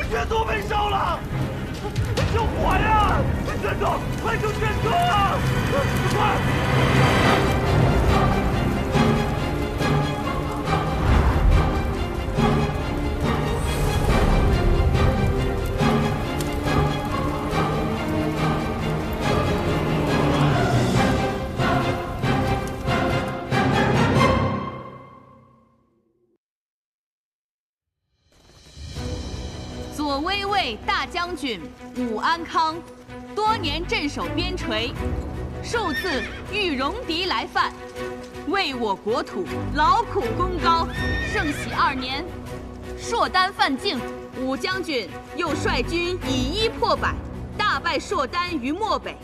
卷垛被烧了！救火呀！卷垛，快救卷垛啊！快！ 左威卫大将军武安康，多年镇守边陲，数次遇戎狄来犯，为我国土劳苦功高。圣喜2年，硕丹犯境，武将军又率军以一破百，大败硕丹于漠北，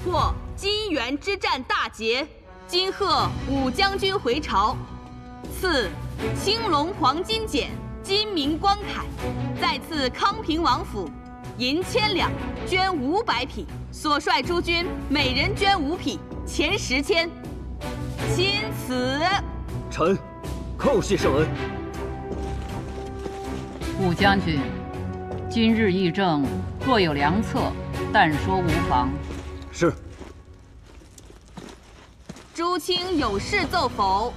获金元之战大捷。今贺武将军回朝，赐青龙黄金简。 金明光铠，再赐康平王府银1000两，绢500匹。所率诸军每人绢5匹，钱10千。钦此。臣叩谢圣恩。武将军，今日议政若有良策，但说无妨。是。诸卿有事奏否？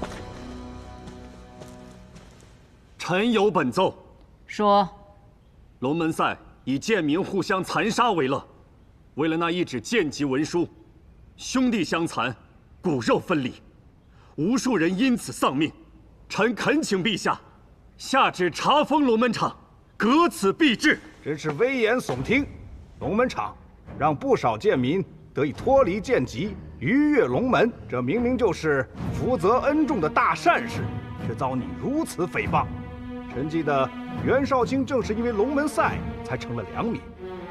臣有本奏。说，龙门赛以贱民互相残杀为乐，为了那一纸贱籍文书，兄弟相残，骨肉分离，无数人因此丧命。臣恳请陛下下旨查封龙门场，革此弊制。真是危言耸听！龙门场让不少贱民得以脱离贱籍，逾越龙门，这明明就是福泽恩重的大善事，却遭你如此诽谤。 臣记得袁绍卿正是因为龙门赛才成了良民，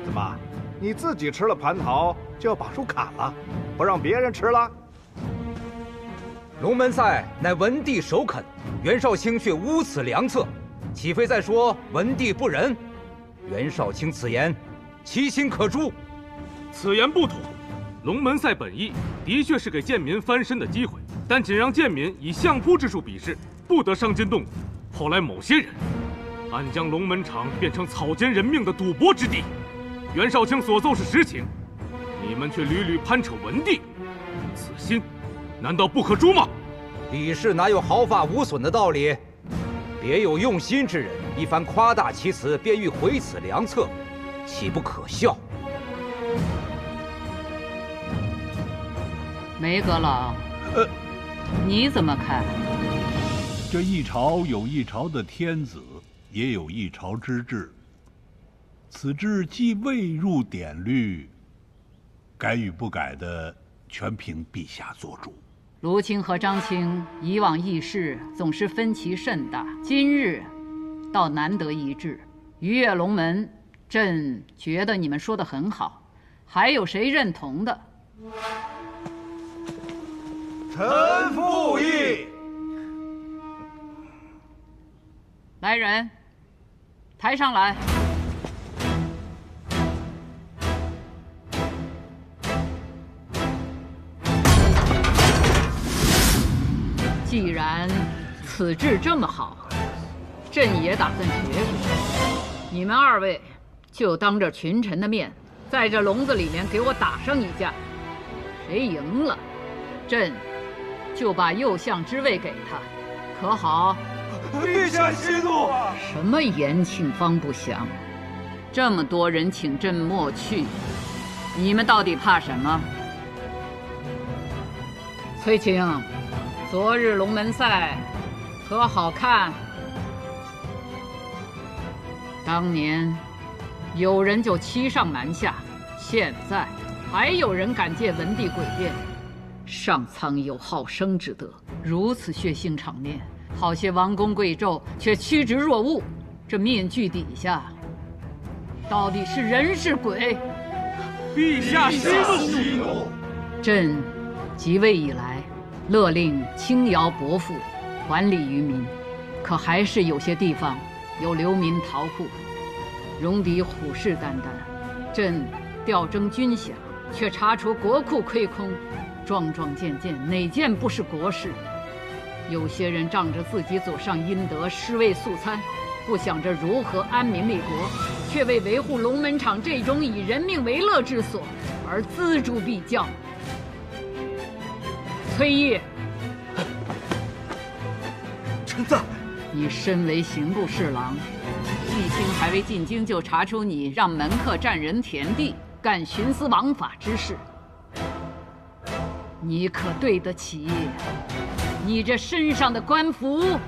怎么你自己吃了蟠桃就要把树砍了，不让别人吃了？龙门赛乃文帝首肯，袁绍卿却污此良策，岂非在说文帝不仁？袁绍卿此言，其心可诛。此言不妥。龙门赛本意的确是给贱民翻身的机会，但仅让贱民以相扑之术比试，不得伤筋动骨。 后来某些人暗将龙门场变成草菅人命的赌博之地，袁绍卿所奏是实情，你们却屡屡攀扯文帝，此心难道不可诛吗？李氏哪有毫发无损的道理？别有用心之人一番夸大其词，便欲毁此良策，岂不可笑？梅阁老，你怎么看？ 这一朝有一朝的天子，也有一朝之治。此制既未入典律，改与不改的，全凭陛下做主。卢青和张青以往议事总是分歧甚大，今日倒难得一致。鱼跃龙门，朕觉得你们说的很好，还有谁认同的？臣附议。来人，抬上来。既然此志这么好，朕也打算学学。你们二位就当着群臣的面，在这笼子里面给我打上一架。谁赢了，朕就把右相之位给他，可好？陛下息怒！什么延庆方不详？这么多人请朕莫去，你们到底怕什么？崔青，昨日龙门赛可好看？当年有人就欺上瞒下，现在还有人敢借文帝诡辩。上苍有好生之德，如此血腥场面，好些王公贵胄却趋之若鹜。这面具底下，到底是人是鬼？陛下息怒！朕即位以来，勒令轻徭薄赋，还礼于民，可还是有些地方有流民逃户。戎狄虎视眈眈，朕调征军饷，却查出国库亏空，桩桩件件哪件不是国事？有些人仗着自己祖上阴德，尸位素餐，不想着如何安民立国，却为维护龙门场这种以人命为乐之所而锱铢必较。崔毅，臣在。你身为刑部侍郎，季卿还未进京就查出你让门客占人田地，干徇私枉法之事，你可对得起你这身上的官服？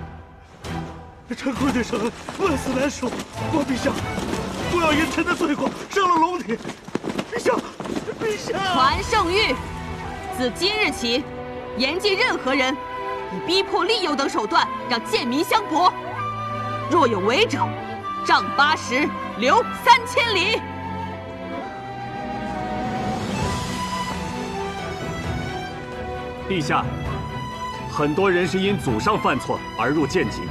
臣跪对圣恩，万死难赎。国陛下，不要因臣的罪过伤了龙体。陛下，陛下！传圣谕，自今日起，严禁任何人以逼迫、利诱等手段让贱民相搏，若有违者，杖80，流3000里。陛下，很多人是因祖上犯错而入贱籍，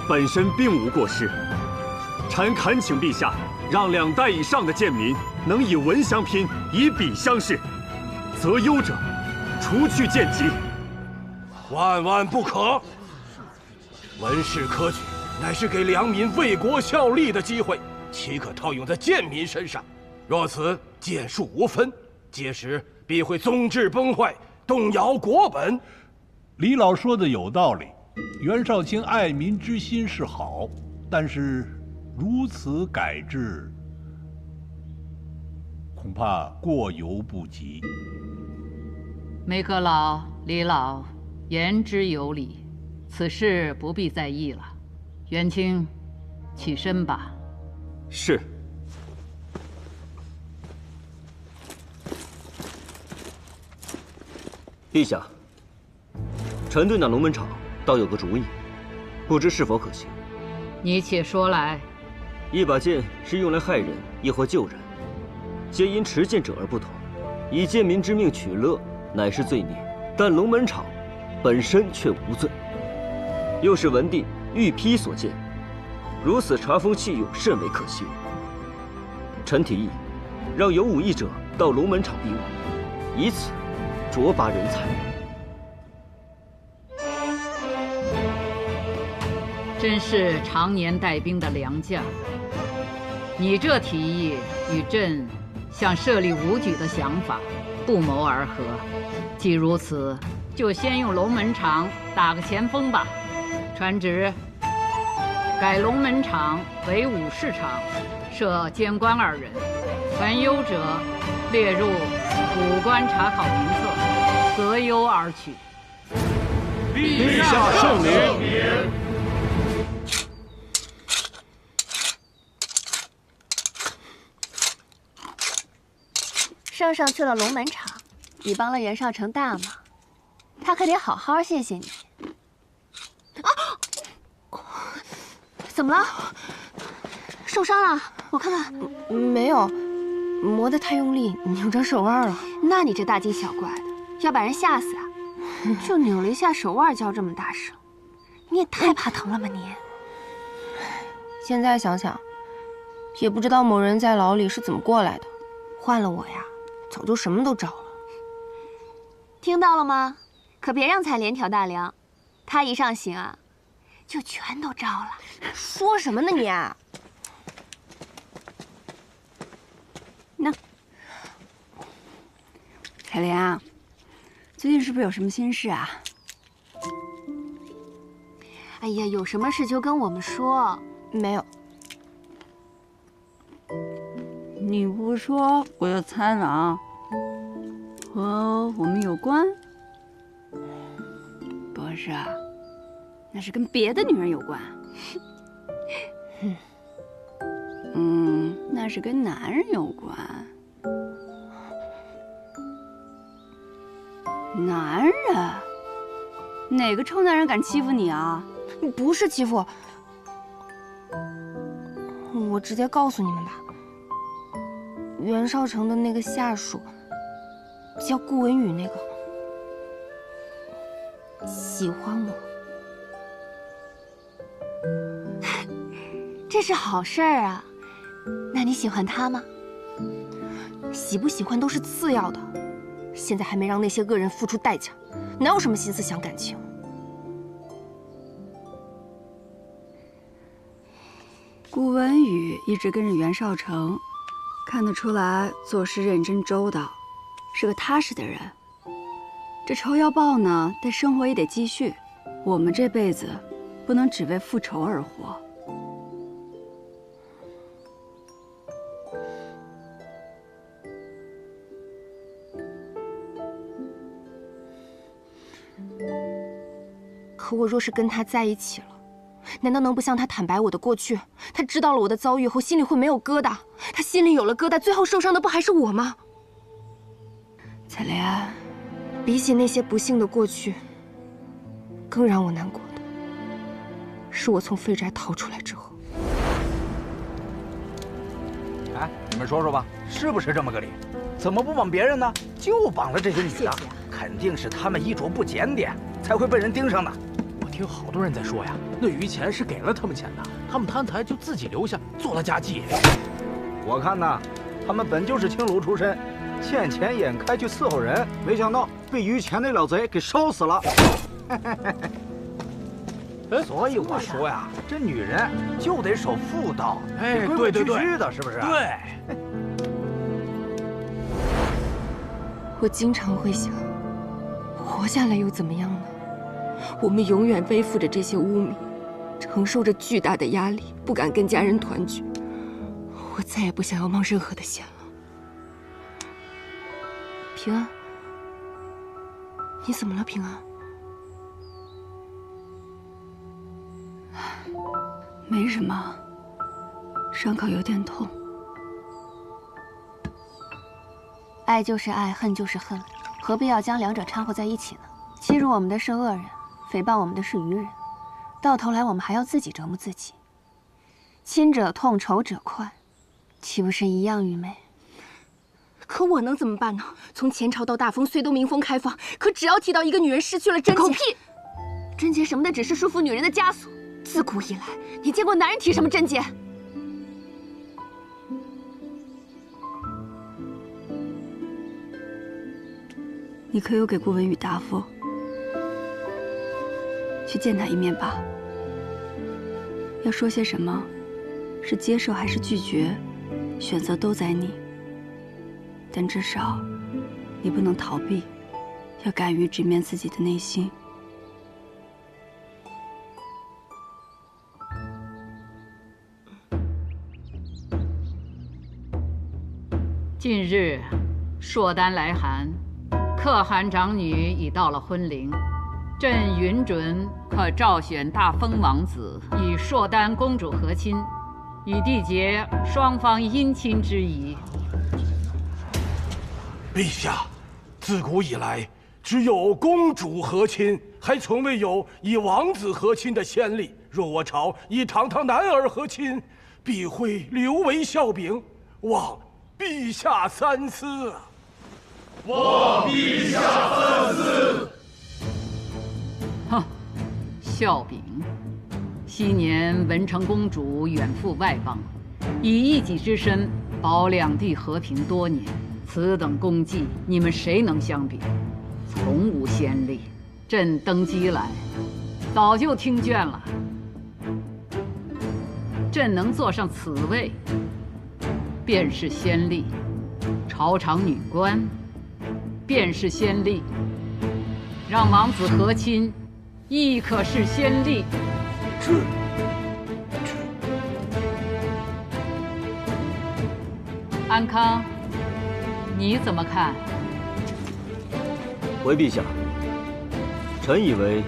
本身并无过失。臣恳请陛下，让2代以上的贱民能以文相拼，以笔相视，择优者除去贱籍。万万不可！文士科举乃是给良民为国效力的机会，岂可套用在贱民身上？若此剑术无分，届时必会宗制崩坏，动摇国本。李老说的有道理，袁绍卿爱民之心是好，但是如此改制，恐怕过犹不及。梅阁老、李老言之有理，此事不必在意了。元清，起身吧。是。陛下，臣对那龙门场倒有个主意，不知是否可行。你且说来。一把剑是用来害人，亦或救人，皆因持剑者而不同。以贱民之命取乐，乃是罪孽，但龙门场本身却无罪，又是文帝御批所建，如此查封弃用，甚为可惜。臣提议，让有武艺者到龙门场比武，以此卓拔人才。真是常年带兵的良将，你这提议与朕想设立武举的想法不谋而合。既如此，就先用龙门场打个前锋吧。传旨，改龙门场为武士场，设监官2人，凡优者列入武官查考名册，择优而取。陛下圣明。圣上去了龙门场，你帮了袁绍成大忙，他可得好好谢谢你。怎么了？受伤了？我看看。没有，磨得太用力，扭着手腕了。那你这大惊小怪的，要把人吓死啊！就扭了一下手腕，叫这么大声，你也太怕疼了吧你！现在想想，也不知道某人在牢里是怎么过来的。换了我呀，早就什么都招了。听到了吗？可别让彩莲挑大梁，他一上刑啊，就全都招了。说什么呢你？那彩莲啊，最近是不是有什么心事啊？哎呀，有什么事就跟我们说。没有。你不说我就猜了啊，和我们有关？不是啊，那是跟别的女人有关。那是跟男人有关。男人？哪个臭男人敢欺负你啊？不是欺负，我直接告诉你们吧。袁绍成的那个下属，叫顾文宇那个，喜欢我。这是好事儿啊。那你喜欢他吗？喜不喜欢都是次要的，现在还没让那些恶人付出代价，哪有什么心思想感情？顾文宇一直跟着袁绍成，看得出来做事认真周到，是个踏实的人。这仇要报呢，但生活也得继续。我们这辈子不能只为复仇而活。可我若是跟他在一起了，难道能不向他坦白我的过去？他知道了我的遭遇后，心里会没有疙瘩？他心里有了疙瘩，最后受伤的不还是我吗？彩莲，比起那些不幸的过去，更让我难过的是我从废宅逃出来之后。哎，你们说说吧，是不是这么个理？怎么不绑别人呢？就绑了这些女的，肯定是她们衣着不检点，才会被人盯上的。我听好多人在说呀，那余钱是给了他们钱的，他们贪财就自己留下做了家妓。我看呐，他们本就是青楼出身，见钱眼开去伺候人，没想到被余钱那老贼给烧死了。所以我说呀，这女人就得守妇道，哎，规规矩矩的，是不是？对。我经常会想，活下来又怎么样呢？我们永远背负着这些污名，承受着巨大的压力，不敢跟家人团聚。我再也不想要冒任何的险了。平安，你怎么了？平安？没什么，伤口有点痛。爱就是爱，恨就是恨，何必要将两者掺和在一起呢？欺辱我们的是恶人，诽谤我们的是愚人，到头来我们还要自己折磨自己。亲者痛，仇者快，岂不是一样愚昧？可我能怎么办呢？从前朝到大封，虽都民风开放，可只要提到一个女人失去了贞洁，狗屁！贞洁什么的，只是束缚女人的枷锁。自古以来，你见过男人提什么贞洁？你可有给顾文宇答复？去见他一面吧。要说些什么，是接受还是拒绝，选择都在你。但至少，你不能逃避，要敢于直面自己的内心。近日，朔丹来函，可汗长女已到了婚龄，朕允准可召选大封王子与朔丹公主和亲，以缔结双方姻亲之谊。陛下，自古以来，只有公主和亲，还从未有以王子和亲的先例。若我朝以堂堂男儿和亲，必会留为笑柄，望陛下三思啊！望陛下三思。哼，笑柄。昔年文成公主远赴外邦，以一己之身保两地和平多年，此等功绩，你们谁能相比？从无先例。朕登基来，早就听倦了。朕能坐上此位，便是先例；朝场女官，便是先例；让王子和亲，亦可是先例。安康，你怎么看？回陛下，臣以为，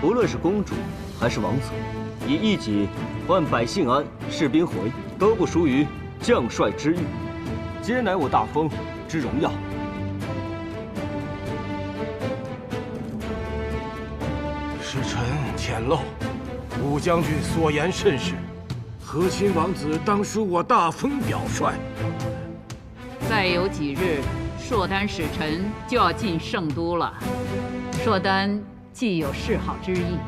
不论是公主还是王子，以一己换百姓安、士兵回，都不输于将帅之誉，皆乃我大封之荣耀。是臣浅陋，武将军所言甚是。和亲王子当属我大封表率。再有几日，硕丹使臣就要进圣都了。硕丹既有示好之意，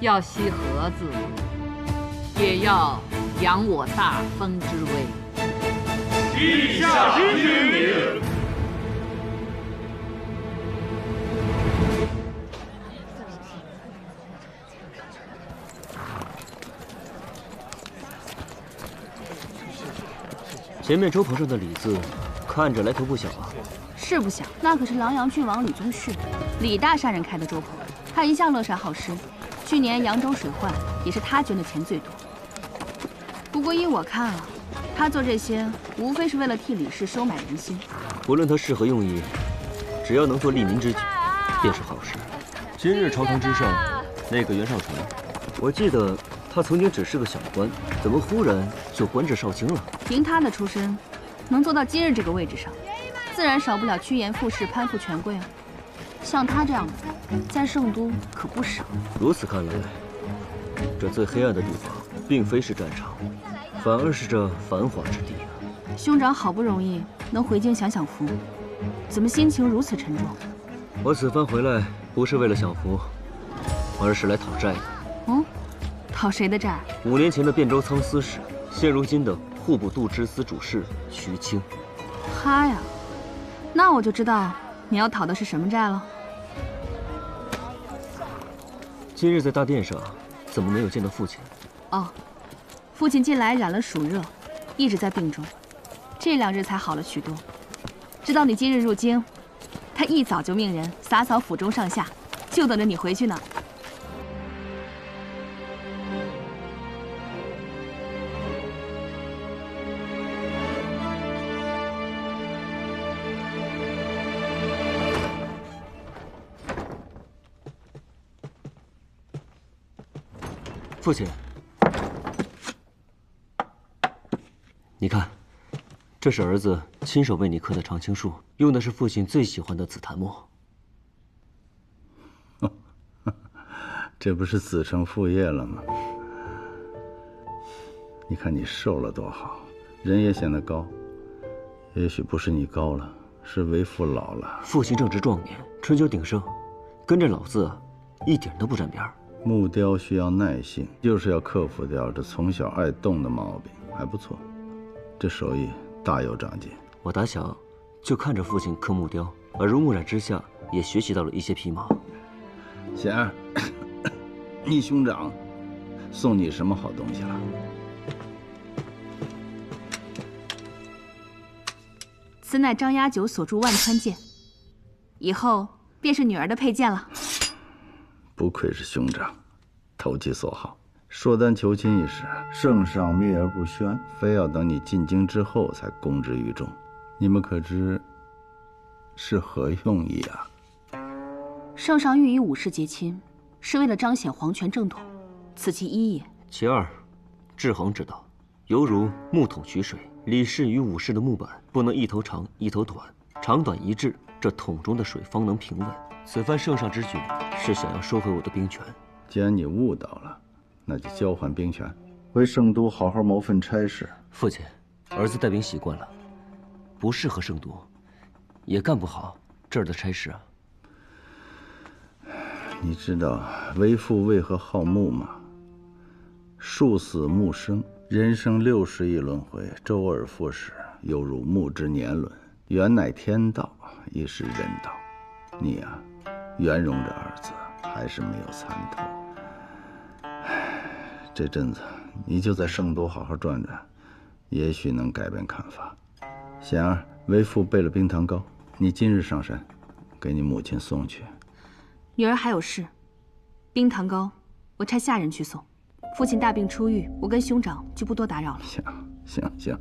要惜盒子，也要扬我大封之威。陛下之命。前面粥棚上的李字，看着来头不小啊。是不小，那可是琅琊郡王李宗旭，李大善人开的粥棚。他一向乐善好施，去年扬州水患也是他捐的钱最多。不过依我看啊，他做这些无非是为了替李氏收买人心。无论他是何用意，只要能做利民之举，便是好事。今日朝堂之上，那个袁绍成，我记得他曾经只是个小官，怎么忽然就官至少卿了？凭他的出身，能做到今日这个位置上，自然少不了趋炎附势、攀附权贵啊。像他这样的，在圣都可不少。如此看来，这最黑暗的地方，并非是战场，反而是这繁华之地啊。兄长好不容易能回京享享福，怎么心情如此沉重？我此番回来，不是为了享福，而是来讨债的。哦，讨谁的债？5年前的汴州仓司使，现如今的户部度支司主事徐清。他呀，那我就知道你要讨的是什么债了。今日在大殿上，怎么没有见到父亲？哦，父亲近来染了暑热，一直在病中，这2日才好了许多。知道你今日入京，他一早就命人洒扫府中上下，就等着你回去呢。父亲，你看，这是儿子亲手为你刻的长青树，用的是父亲最喜欢的紫檀木。这不是子承父业了吗？你看你瘦了多好，人也显得高。也许不是你高了，是为父老了。父亲正值壮年，春秋鼎盛，跟着老子一点都不沾边儿。木雕需要耐性，就是要克服掉这从小爱动的毛病，还不错，这手艺大有长进。我打小就看着父亲刻木雕，耳濡目染之下，也学习到了一些皮毛。贤儿，你兄长送你什么好东西了？此乃张押九所铸万川剑，以后便是女儿的佩剑了。不愧是兄长，投其所好。硕丹求亲一事，圣上秘而不宣，非要等你进京之后才公之于众。你们可知是何用意啊？圣上欲与武士结亲，是为了彰显皇权正统，此其一也。其二，制衡之道，犹如木桶取水，李氏与武士的木板不能一头长一头短，长短一致，这桶中的水方能平稳。此番圣上之举，是想要收回我的兵权。既然你悟到了，那就交换兵权，回圣都好好谋份差事。父亲，儿子带兵习惯了，不适合圣都，也干不好这儿的差事啊。你知道为父为何好木吗？树死木生，人生60亿轮回，周而复始，犹如木之年轮。缘乃天道，亦是人道。你呀，圆融这儿子还是没有参透。这阵子你就在圣都好好转转，也许能改变看法。贤儿，为父备了冰糖糕，你今日上山，给你母亲送去。女儿还有事，冰糖糕我差下人去送。父亲大病初愈，我跟兄长就不多打扰了。行。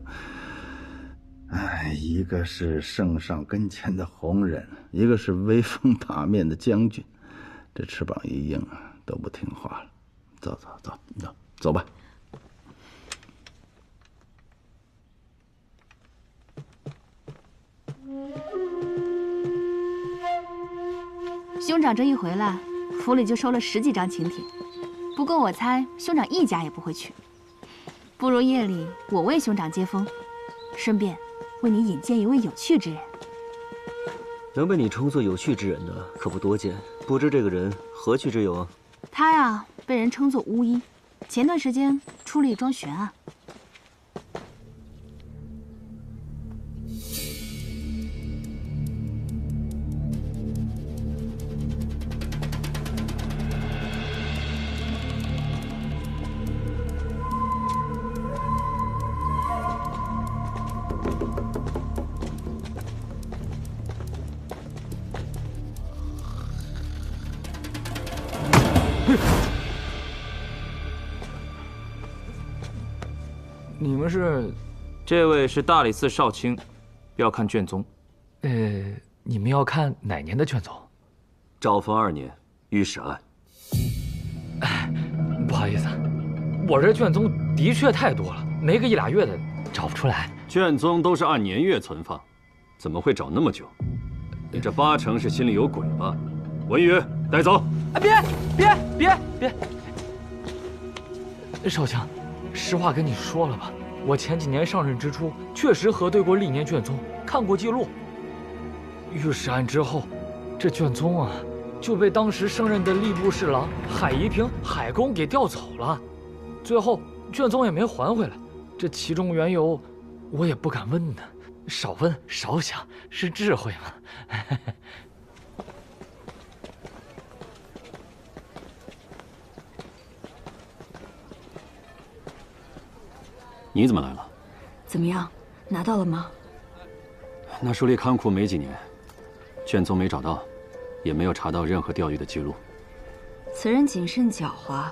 哎，一个是圣上跟前的红人，一个是威风八面的将军，这翅膀一硬啊，都不听话了。走吧。兄长这一回来，府里就收了10几张请帖。不过我猜兄长一家也不会去，不如夜里我为兄长接风，顺便为你引荐一位有趣之人。能被你称作有趣之人的可不多见，不知这个人何趣之有啊？他呀，被人称作巫医，前段时间出了一桩悬案。你们是？这位是大理寺少卿，要看卷宗。你们要看哪年的卷宗？昭丰2年，御史案。不好意思，我这卷宗的确太多了，没个1、2月的找不出来。卷宗都是按年月存放，怎么会找那么久？你这8成是心里有鬼吧？文宇，带走。别！少卿，实话跟你说了吧，我前几年上任之初，确实核对过历年卷宗，看过记录。御史案之后，这卷宗啊，就被当时升任的吏部侍郎海宜平海公给调走了，最后卷宗也没还回来。这其中缘由，我也不敢问呢。少问少想是智慧嘛。你怎么来了？怎么样，拿到了吗？那书里看库没几年，卷宗没找到，也没有查到任何调阅的记录。此人谨慎狡猾，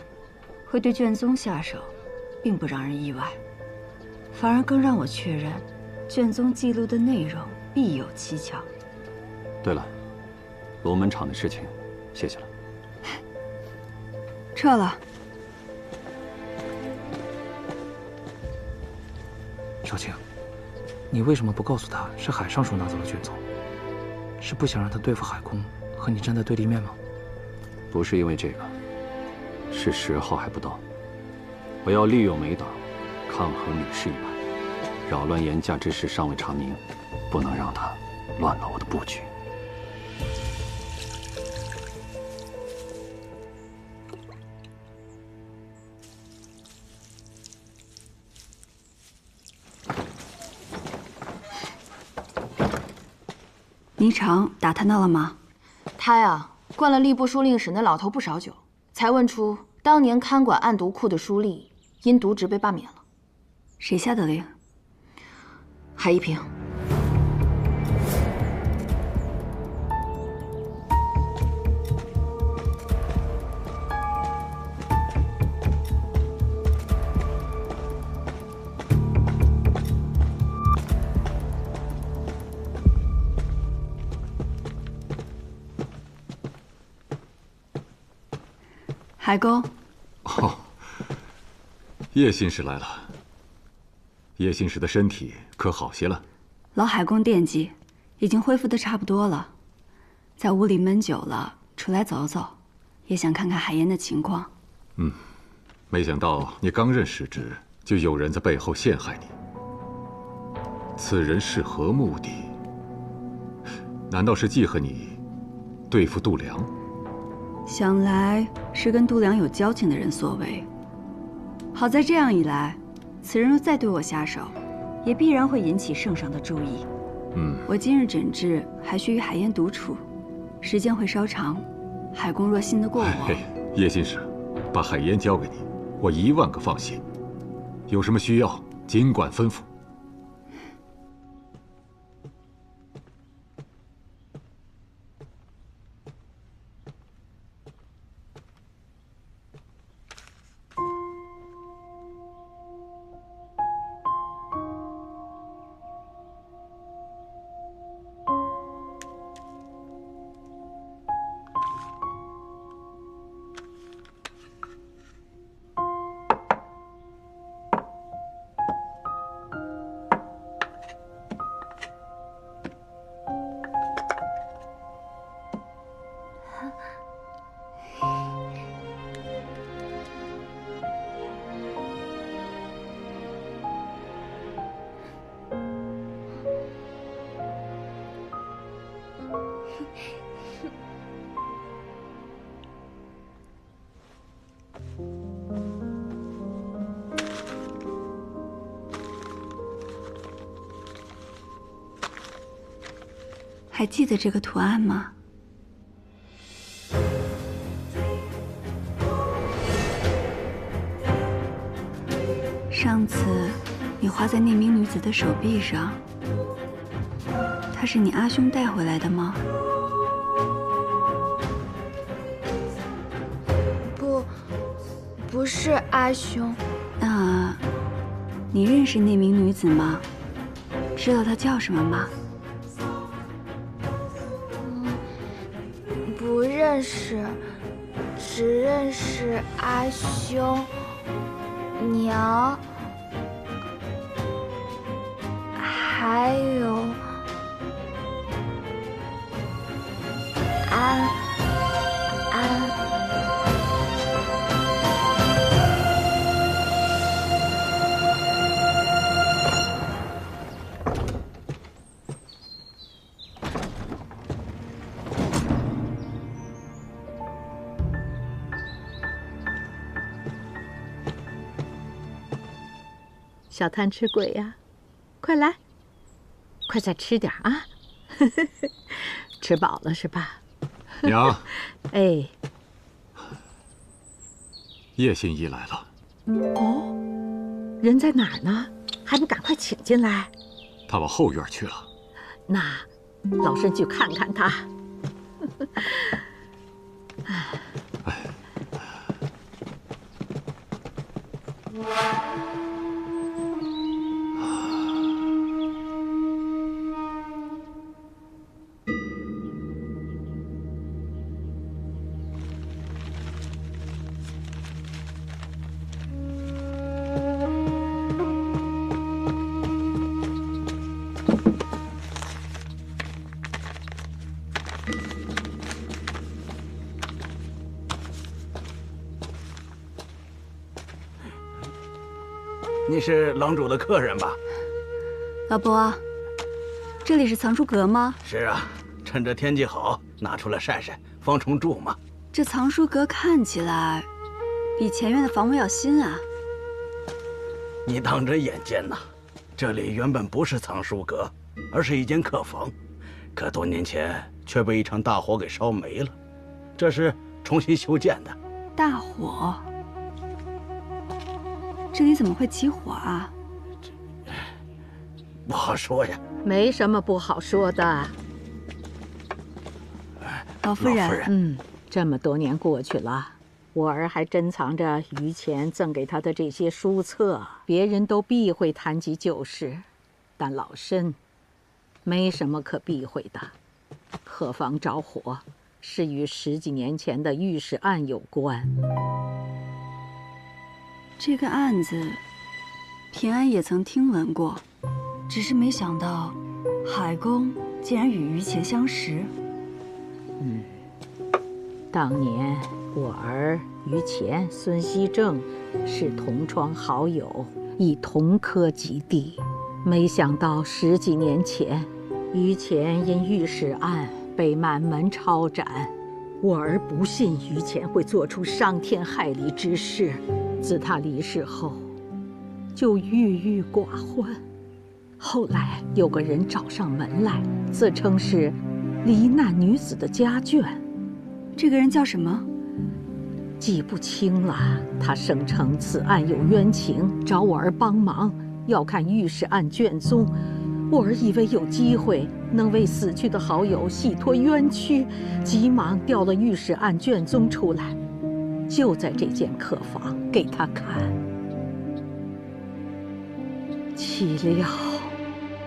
会对卷宗下手，并不让人意外，反而更让我确认，卷宗记录的内容必有蹊跷。对了，龙门场的事情，谢谢了。撤了。少卿，你为什么不告诉他是海尚书拿走了卷宗？是不想让他对付海公，和你站在对立面吗？不是因为这个，是时候还不到。我要利用美党，抗衡李氏一派，扰乱严家之事尚未查明，不能让他乱了我的布局。霓裳打探到了吗？他呀，灌了吏部书令史那老头不少酒，才问出当年看管案牍库的书吏因渎职被罢免了。谁下的令？海宜平。海公，哦，叶信使来了。叶信使的身体可好些了？老海公惦记，已经恢复的差不多了。在屋里闷久了，出来走走，也想看看海燕的情况。没想到你刚任使职，就有人在背后陷害你。此人是何目的？难道是记恨你对付度量？想来是跟度量有交情的人所为。好在这样一来，此人若再对我下手，也必然会引起圣上的注意。我今日诊治还需与海燕独处，时间会稍长。海公若信得过我，叶信使，把海燕交给你，我10000个放心。有什么需要，尽管吩咐。还记得这个图案吗？上次你画在那名女子的手臂上，她是你阿兄带回来的吗？不是阿兄。那，你认识那名女子吗？知道她叫什么吗？不认识，只认识阿兄、娘，还有安。小贪吃鬼呀，快来，快再吃点啊！吃饱了是吧？娘，哎，叶信义来了。哦，人在哪儿呢？还不赶快请进来？他往后院去了。那老身去看看他。你是郎主的客人吧？老伯，这里是藏书阁吗？是啊，趁着天气好，拿出来晒晒，防虫蛀嘛。这藏书阁看起来比前院的房屋要新啊。你当真眼尖呐！这里原本不是藏书阁，而是一间客房，可多年前却被一场大火给烧没了，这是重新修建的。大火？这里怎么会起火啊？不好说呀。没什么不好说的。老夫人，这么多年过去了，我儿还珍藏着于前赠给他的这些书册，别人都避讳谈及旧事，但老身没什么可避讳的。客房着火是与10几年前的御史案有关。这个案子，平安也曾听闻过，只是没想到海公竟然与于前相识。当年我儿于乾、孙熙正是同窗好友，亦同科及第。没想到10几年前，于乾因御史案被满门抄斩。我儿不信于乾会做出伤天害理之事，自他离世后，就郁郁寡欢。后来有个人找上门来，自称是罹难女子的家眷。这个人叫什么？记不清了。他声称此案有冤情，找我儿帮忙，要看御史案卷宗。我儿以为有机会能为死去的好友洗脱冤屈，急忙调了御史案卷宗出来，就在这间客房给他看。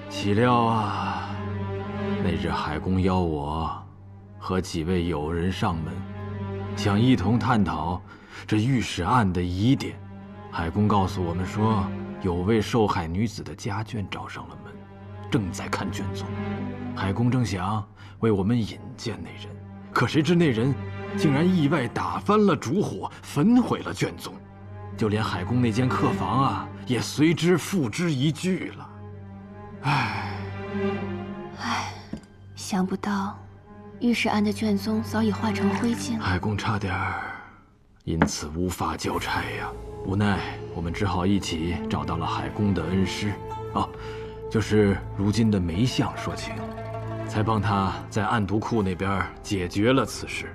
岂料啊，那日海公邀我和几位友人上门，想一同探讨这御史案的疑点。海公告诉我们说，有位受害女子的家眷找上了门，正在看卷宗。海公正想为我们引荐那人，可谁知那人竟然意外打翻了烛火，焚毁了卷宗，就连海公那间客房啊，也随之付之一炬了。想不到御史案的卷宗早已化成灰烬了。海公差点因此无法交差呀，无奈我们只好一起找到了海公的恩师，就是如今的梅相说情，才帮他在案牍库那边解决了此事。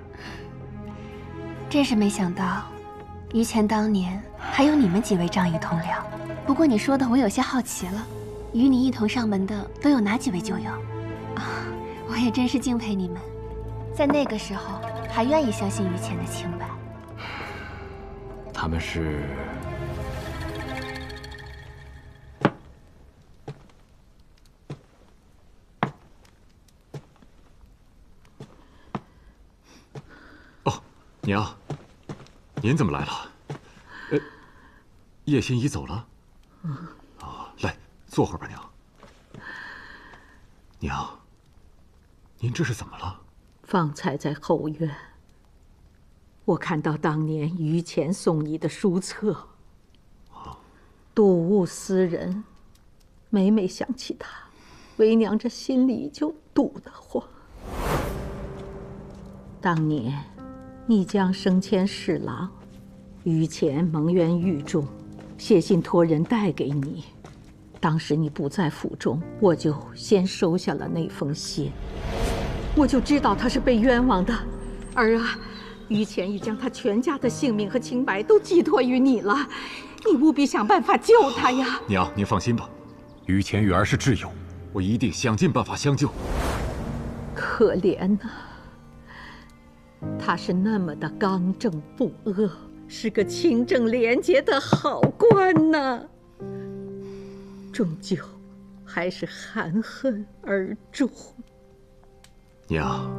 真是没想到，于乾当年还有你们几位仗义同僚。不过你说的我有些好奇了，与你一同上门的都有哪几位旧友？我也真是敬佩你们，在那个时候还愿意相信于乾的清白。他们是……娘，您怎么来了？叶心怡走了。来，坐会儿吧，娘。娘，您这是怎么了？方才在后院，我看到当年于乾送你的书册，睹物思人，每每想起他，为娘这心里就堵得慌。当年你将升迁侍郎，于乾蒙冤狱中，写信托人带给你。当时你不在府中，我就先收下了那封信。我就知道他是被冤枉的，儿啊，于乾已将他全家的性命和清白都寄托于你了，你务必想办法救他呀！娘，您放心吧，于乾与儿是挚友，我一定想尽办法相救。可怜呐，他是那么的刚正不阿，是个清正廉洁的好官呐，终究还是含恨而终。娘，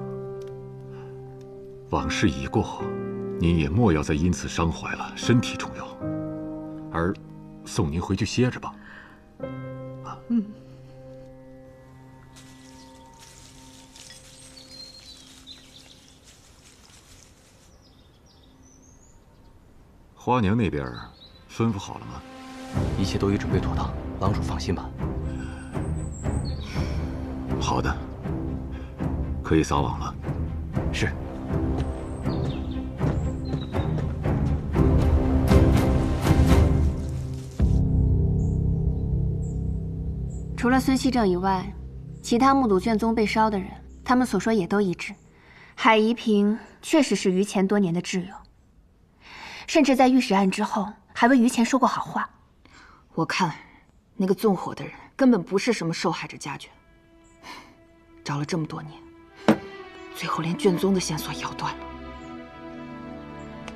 往事已过，您也莫要再因此伤怀了，身体重要。儿送您回去歇着吧。花娘那边吩咐好了吗？一切都已准备妥当，郎主放心吧。好的，可以撒网了。是。除了孙熙正以外，其他目睹卷宗被烧的人，他们所说也都一致。海夷平确实是于乾多年的挚友，甚至在御史案之后，还为于乾说过好话。我看，那个纵火的人根本不是什么受害者家眷，找了这么多年，最后连卷宗的线索也要断了。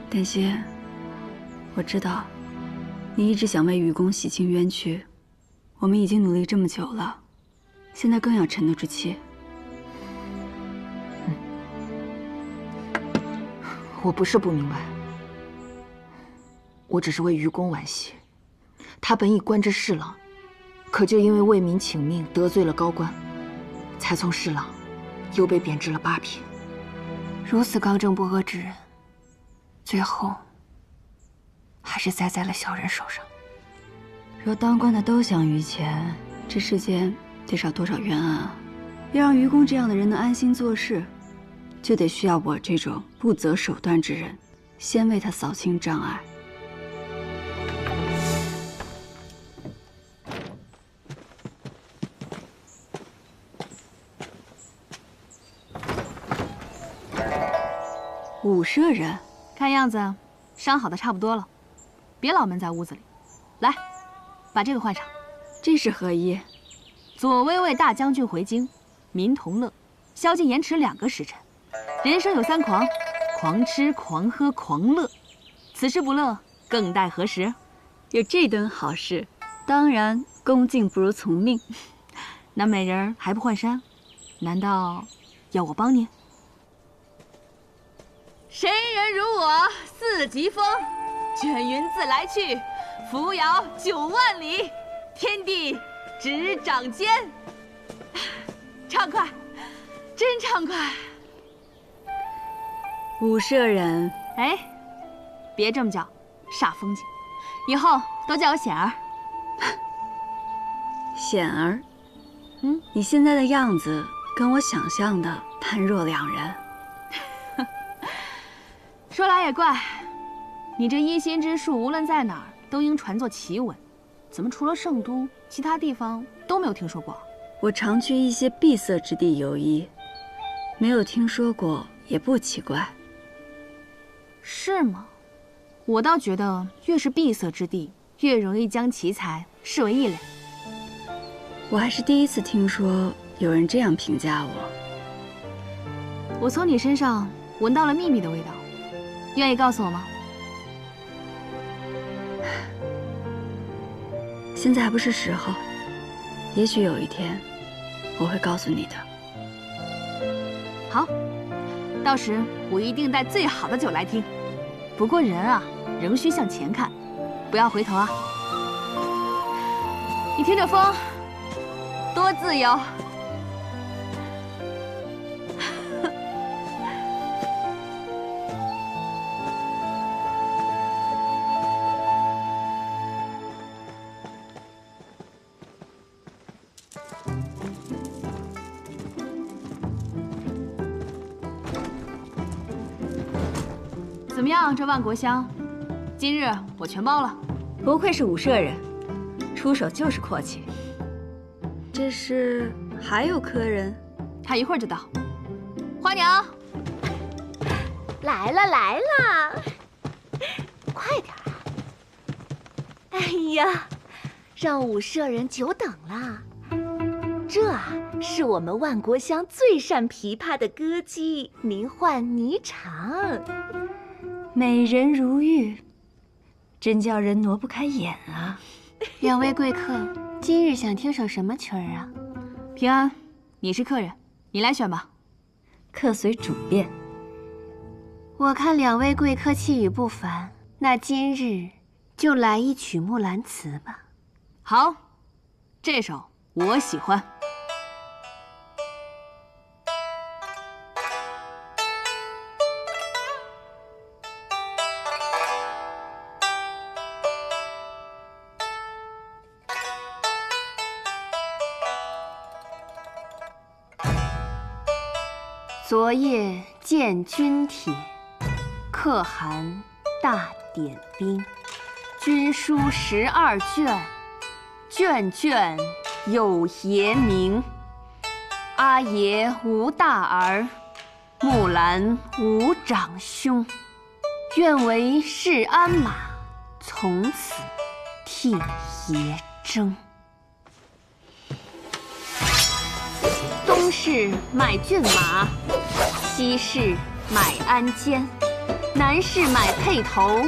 丹心，我知道，你一直想为愚公洗清冤屈，我们已经努力这么久了，现在更要沉得住气。我不是不明白，我只是为愚公惋惜。他本已官至侍郎，可就因为为民请命得罪了高官，才从侍郎又被贬至了8品。如此刚正不阿之人，最后还是栽在了小人手上。若当官的都想于钱，这世间得少多少冤案啊！要让愚公这样的人能安心做事，就得需要我这种不择手段之人，先为他扫清障碍。武舍人，看样子伤好的差不多了，别老闷在屋子里。来，把这个换上。这是何意？左威为大将军回京，民同乐，宵禁延迟2个时辰。人生有3狂：狂吃、狂喝、狂乐。此时不乐，更待何时？有这等好事，当然恭敬不如从命。那美人还不换衫？难道要我帮您？谁人如我4级风？卷云自来去，扶摇9万里。天地只掌间，畅快，真畅快。武舍人，哎，别这么叫，煞风景。以后都叫我显儿。显儿，你现在的样子跟我想象的判若两人。说来也怪，你这医心之术无论在哪儿都应传作奇闻，怎么除了圣都，其他地方都没有听说过？我常去一些闭塞之地游医，没有听说过也不奇怪。是吗？我倒觉得越是闭塞之地，越容易将奇才视为异类。我还是第一次听说有人这样评价我。我从你身上闻到了秘密的味道，愿意告诉我吗？现在还不是时候，也许有一天我会告诉你的。好，到时我一定带最好的酒来听。不过人啊，仍需向前看，不要回头啊。你听着风，多自由。怎么样，这万国香，今日我全包了。不愧是武舍人，出手就是阔气。这是还有客人？他一会儿就到。花娘，来了来了，快点啊！哎呀，让武舍人久等了。这啊，是我们万国香最善琵琶的歌姬，名唤霓裳。美人如玉，真叫人挪不开眼啊！两位贵客，今日想听首什么曲儿啊？平安，你是客人，你来选吧。客随主便。我看两位贵客气宇不凡，那今日就来一曲《木兰辞》吧。好，这首我喜欢。昨夜见军帖，可汗大点兵。军书12卷，卷卷有爷名。阿爷无大儿，木兰无长兄。愿为市鞍马，从此替爷征。东市买骏马，西市买鞍鞯，南市买辔头，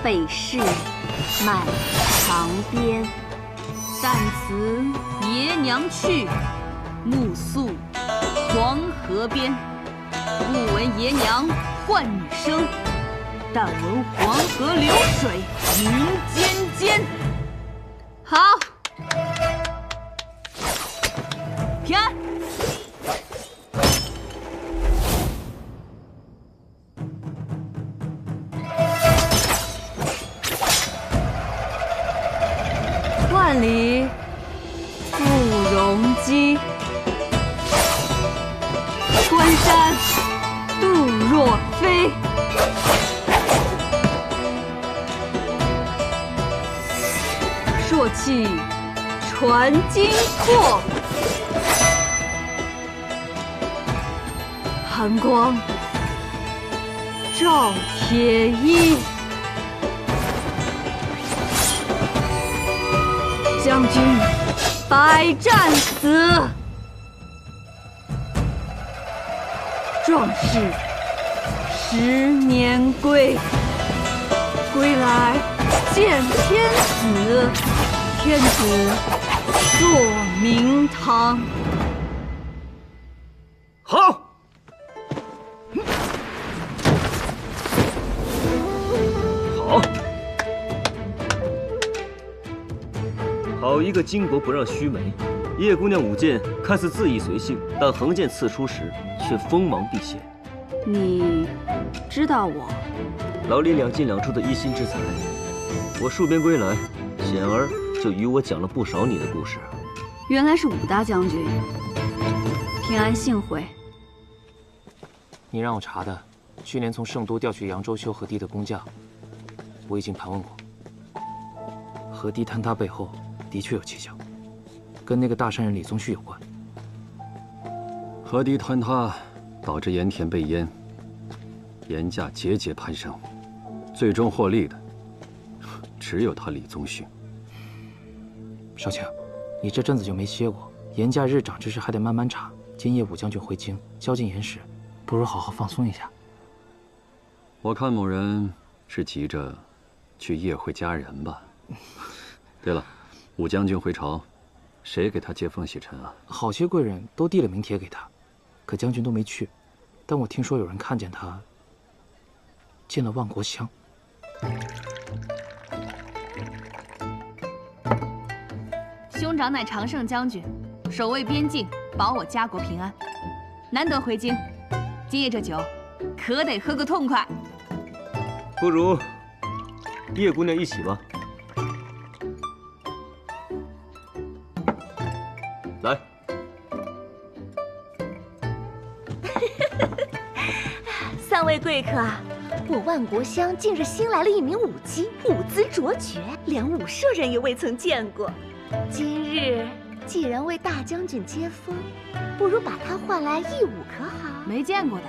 北市买长鞭。但辞爷娘去，暮宿黄河边。不闻爷娘唤女声，但闻黄河流水云间间。好，平安。起不容机，关山杜若飞。朔气传金阔，寒光照铁衣。将军百战死，壮士10年归。归来见天子，天子坐明堂。好。好。好一个巾帼不让须眉！叶姑娘舞剑看似恣意随性，但横剑刺出时却锋芒毕现。你知道我？老李2进2出的一心之才，我戍边归来，显而就与我讲了不少你的故事。原来是武大将军，平安幸会。你让我查的，去年从圣都调去扬州修河堤的工匠，我已经盘问过。河堤坍塌背后的确有蹊跷，跟那个大善人李宗旭有关。河堤坍塌导致盐田被淹，盐价节节攀升，最终获利的只有他李宗旭。少卿，你这阵子就没歇过，盐价日涨之事还得慢慢查。今夜武将军回京，宵禁盐食，不如好好放松一下。我看某人是急着去夜会佳人吧。对了，武将军回朝，谁给他接风洗尘啊？好些贵人都递了名帖给他，可将军都没去。但我听说有人看见他进了万国乡。兄长乃常胜将军，守卫边境，保我家国平安。难得回京，今夜这酒可得喝个痛快。不如叶姑娘一起吧。来，三位贵客啊，我万国乡近日新来了一名舞姬，舞姿卓绝，连武舍人也未曾见过。今日既然为大将军接风，不如把他唤来一舞可好？没见过的，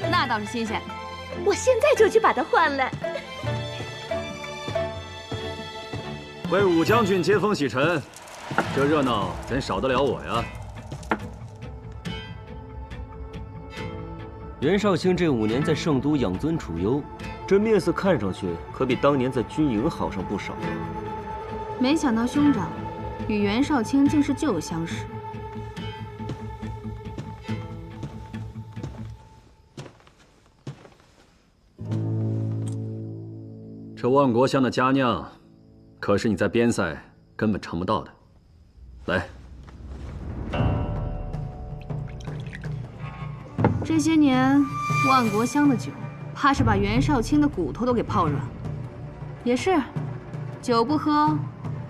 那倒是新鲜。我现在就去把他唤来。为武将军接风洗尘，这热闹怎少得了我呀？袁绍卿这5年在圣都养尊处优，这面色看上去可比当年在军营好上不少了。没想到兄长与袁绍卿竟是旧相识。这万国乡的佳酿，可是你在边塞根本尝不到的。来，这些年万国乡的酒，怕是把袁绍卿的骨头都给泡软。也是，酒不喝，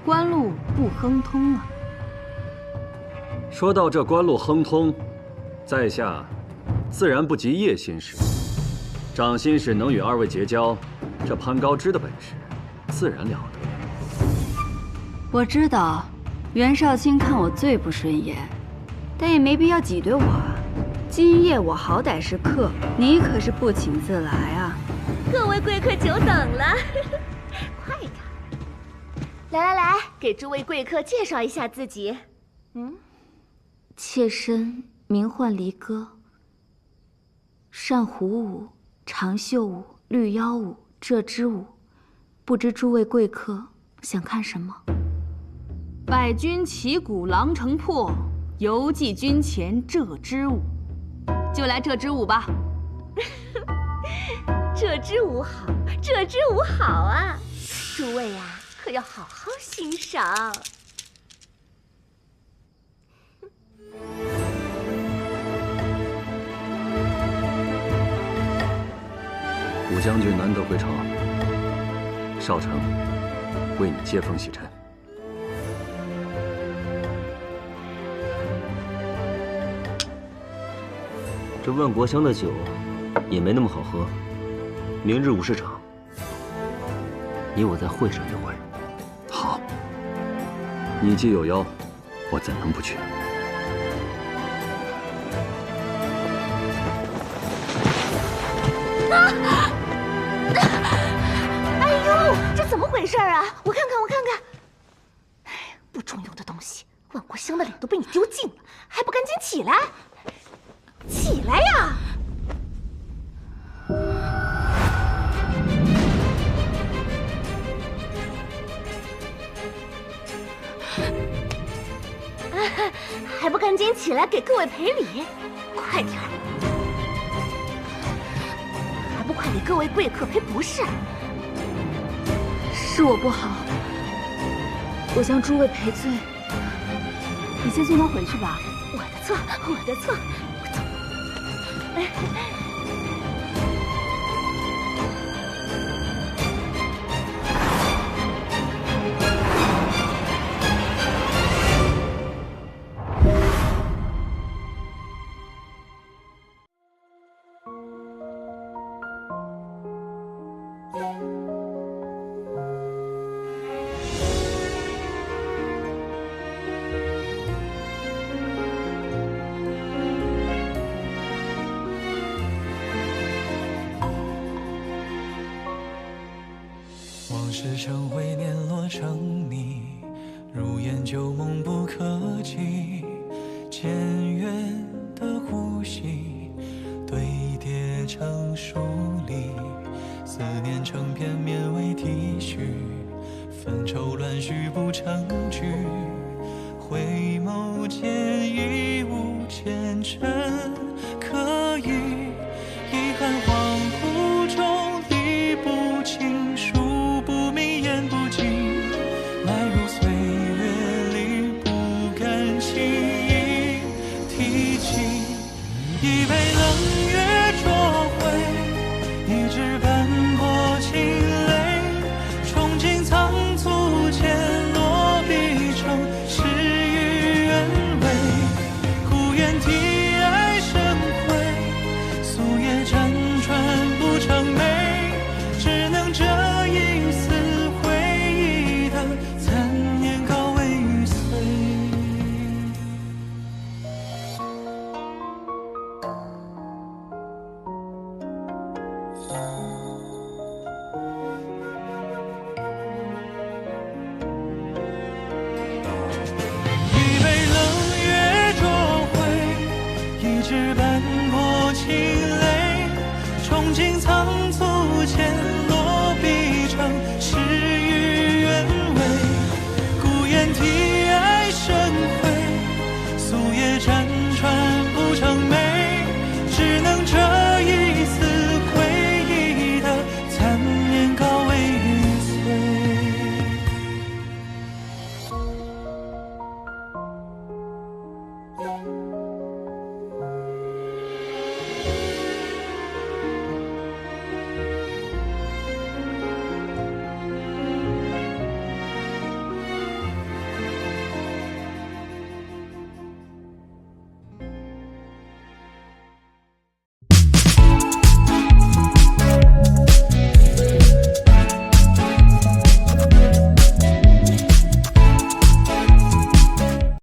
官路不亨通啊。说到这官路亨通，在下自然不及叶新使。长新使能与2位结交，这攀高枝的本事，自然了得。我知道，袁绍卿看我最不顺眼，但也没必要挤兑我啊。今夜我好歹是客，你可是不请自来啊！各位贵客久等了，快点！来，给诸位贵客介绍一下自己。妾身名唤离歌，善胡舞、长袖舞、绿腰舞、鹧鸪舞，不知诸位贵客想看什么？百军旗鼓狼城破，犹记军前鹧鸪舞。就来鹧鸪舞吧。鹧鸪舞好，鹧鸪舞好啊！诸位啊，可要好好欣赏。武将军难得回朝，少城为你接风洗尘。这万国香的酒也没那么好喝。明日武士场，你我在会上一会。好。你既有邀，我怎能不去？哎呦，这怎么回事啊？我看看，我看看。哎，不中用的东西，万国香的脸都被你丢尽了，还不赶紧起来！起来呀！还不赶紧起来给各位赔礼！快点儿！还不快给各位贵客赔不是？是我不好，我向诸位赔罪。你先送他回去吧。我的错，我的错。往事成灰，碾落成泥，如烟酒